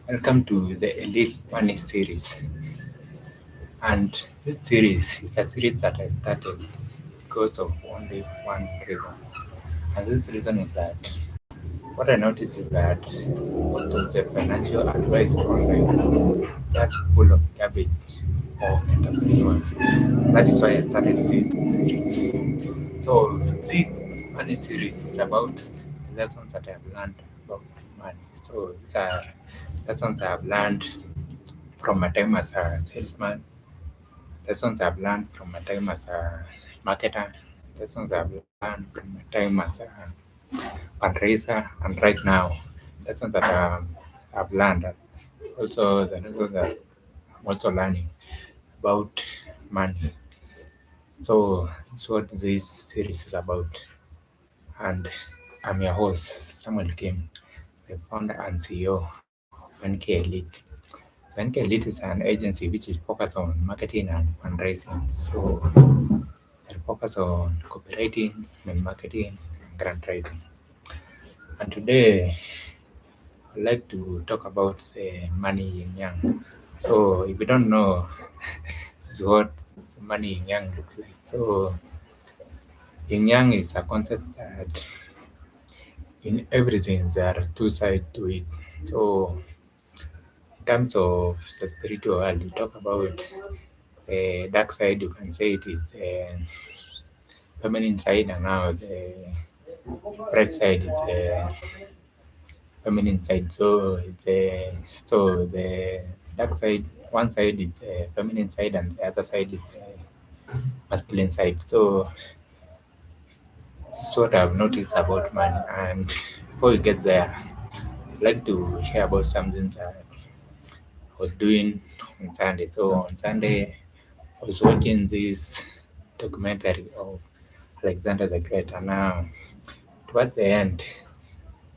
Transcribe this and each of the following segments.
Welcome to the Elite Money series. And this series is a series that I started because of only one reason. And this reason is that what I noticed is that most of the financial advice online that's full of garbage or entrepreneurs. That is why I started this series. So this money series is about lessons that I have learned about money. So these are lessons I have learned from my time as a salesman, lessons I've learned from my time as a marketer, lessons I've learned from my time as a fundraiser, and right now, lessons that I've learned. Also, the lessons that I'm also learning about money. So, that's what this series is about. And I'm your host, Samuel Kim, the founder and CEO of NK Elite. NK Elite is an agency which is focused on marketing and fundraising. So, I focus on copywriting and marketing and grant writing. And today, I'd like to talk about money Yin-Yang. So, if you don't know, this is what money Yin-Yang looks like. So, Yin-Yang is a concept that in everything there are two sides to it. So, in terms of the spiritual world, you talk about dark side, you can say it is feminine side, and now the bright side is feminine side. So so the dark side, one side is feminine side, and the other side is masculine side. So what I've noticed about money. And before we get there, I'd like to share about something that I was doing on Sunday. So on Sunday, I was watching this documentary of Alexander the Great, and now towards the end,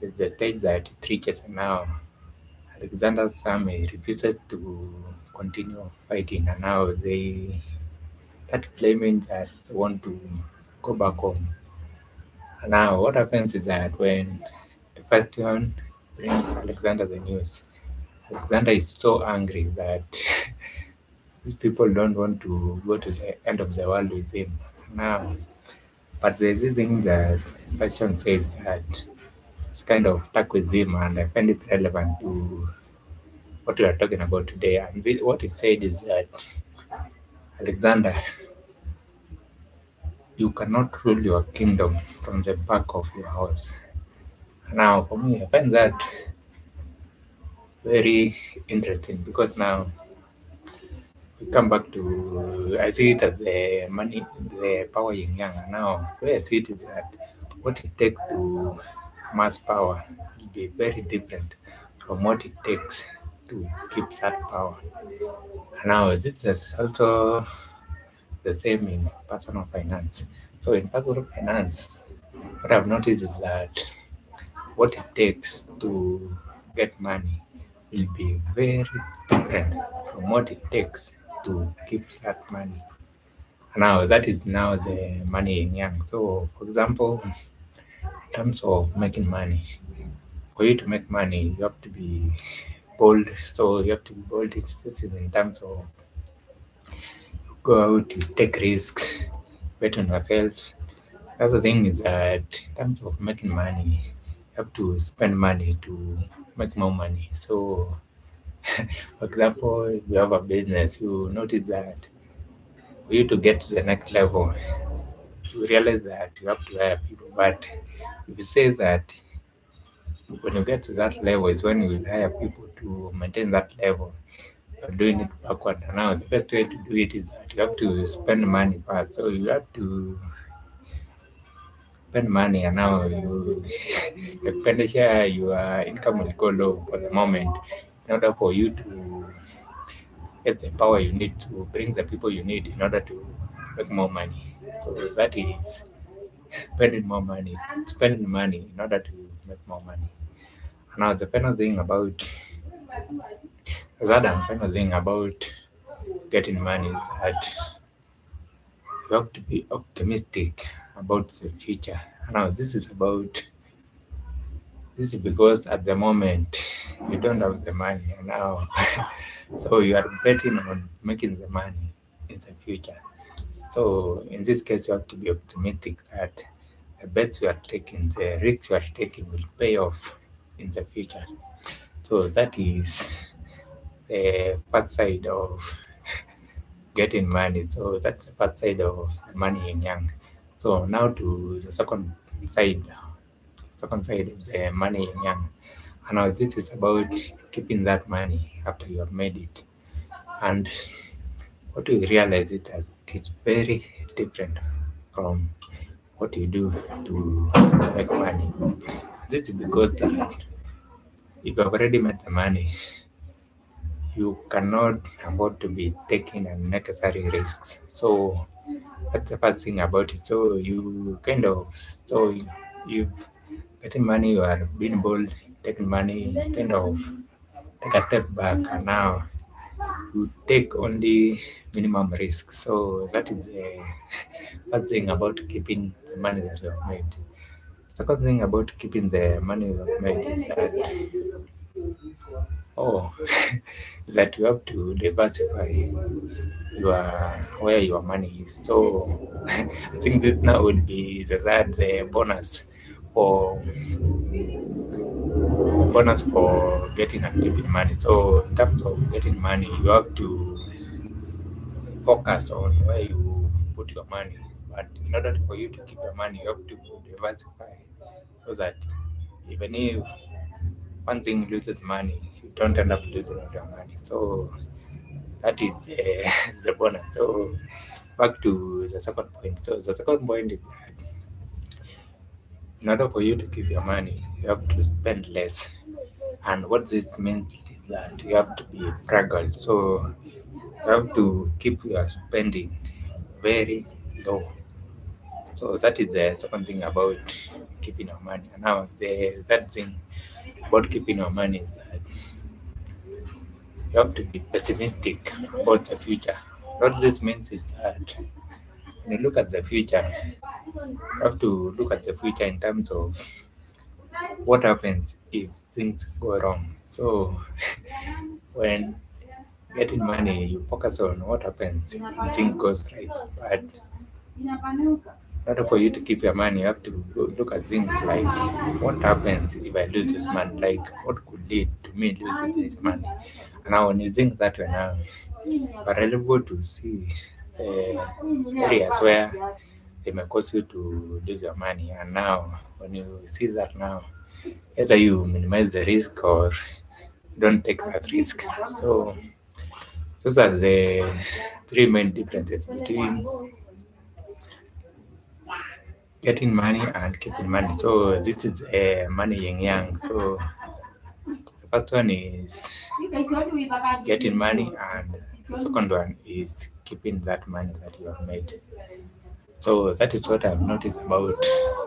is the stage that it reaches, and now Alexander's army refuses to continue fighting, and now they start claiming that they want to go back home. And now, what happens is that when the first one brings Alexander the news, Alexander is so angry that these people don't want to go to the end of the world with him. Now, but there's this thing that first one says that it's kind of stuck with him, and I find it relevant to what we are talking about today. And what he said is that Alexander, you cannot rule your kingdom from the back of your house. Now, for me, I find that very interesting because now we come back to, I see it as the money, the power yin yang. Now, the way I see it is that what it takes to mass power will be very different from what it takes to keep that power. Now, this is also the same in personal finance. So, in personal finance, what I've noticed is that what it takes to get money will be very different from what it takes to keep that money. Now that is now the money in young. So for example, in terms of making money, for you to make money you have to be bold. So you have to be bold. This is in terms of go out, you take risks, bet on yourself. The other thing is that in terms of making money, you have to spend money to make more money. So, for example, if you have a business, you notice that for you to get to the next level, you realize that you have to hire people. But if you say that when you get to that level is when you will hire people to maintain that level, you're doing it backward. Now, the best way to do it is that you have to spend money first. So you have to spend money, and now you expenditure, your income will go low for the moment in order for you to get the power you need to bring the people you need in order to make more money. So that is spending money in order to make more money. Now the other and final thing about getting money is that you have to be optimistic about the future. Now this is because at the moment you don't have the money now. So you are betting on making the money in the future. So in this case, you have to be optimistic that the bets you are taking, the risks you are taking will pay off in the future. So that is the first side of getting money. So that's the first side of the money in young. So now to the side, second side is the money in young. And now this is about keeping that money after you have made it. And what you realize it as it is very different from what you do to make money. This is because that if you have already made the money, you cannot afford to be taking unnecessary risks. So that's the first thing about it. So you've getting money, you are being bold, taking money, kind of take a step back, and now you take only minimum risk. So that is the first thing about keeping the money that you have made. Second thing about keeping the money you have made is that oh is that you have to diversify your where your money is. So I think this now would be the bonus for getting and keeping money. So in terms of getting money, you have to focus on where you put your money. But in order for you to keep your money, you have to diversify so that even if one thing loses money, you don't end up losing all your money. So that is the bonus. So back to the second point. So the second point is that in order for you to keep your money, you have to spend less. And what this means is that you have to be frugal. So you have to keep your spending very low. So that is the second thing about keeping your money. And now the third thing about keeping your money is that you have to be pessimistic about the future. What this means is that when you look at the future, you have to look at the future in terms of what happens if things go wrong. So when getting money, you focus on what happens if things goes right. But in order for you to keep your money, you have to look at things like what happens if I lose this money? Like what could lead to me losing this money? And now when you think that way now, you are able to see the areas where they may cause you to lose your money. And now when you see that now, either you minimize the risk or don't take that risk. So those are the three main differences between getting money and keeping money. So this is money Yin-Yang. So the first one is getting money, and the second one is keeping that money that you have made. So that is what I've noticed about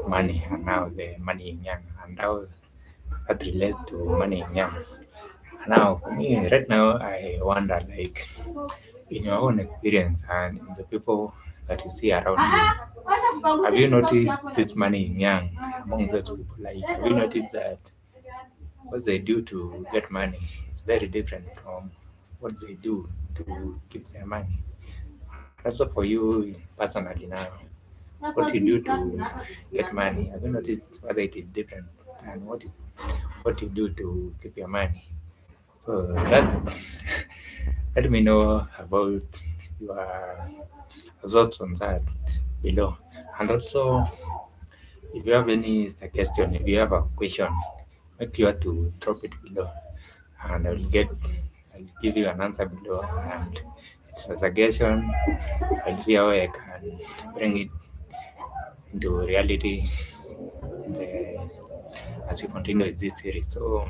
money and now the money Yin-Yang and how that relates to money Yin-Yang. Now for me right now I wonder like in your own experience and in the people that you see around you, have you noticed this money Yin-Yang among those people? Like have you noticed that what they do to get money is very different from what they do to keep their money? Also for you personally now, what you do to get money, have you noticed whether it is different and what you do to keep your money? So that let me know about your thoughts on that below. And also if you have any suggestion, if you have a question, make sure to drop it below and I'll give you an answer below and it's a suggestion. I'll see how I can bring it into reality the, as we continue with this series. So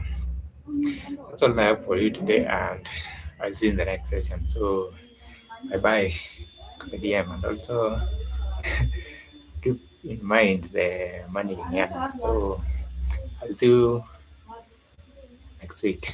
that's all I have for you today, and I'll see you in the next session. So bye bye, KDM, and also keep in mind the money in hand. So I'll see you next week.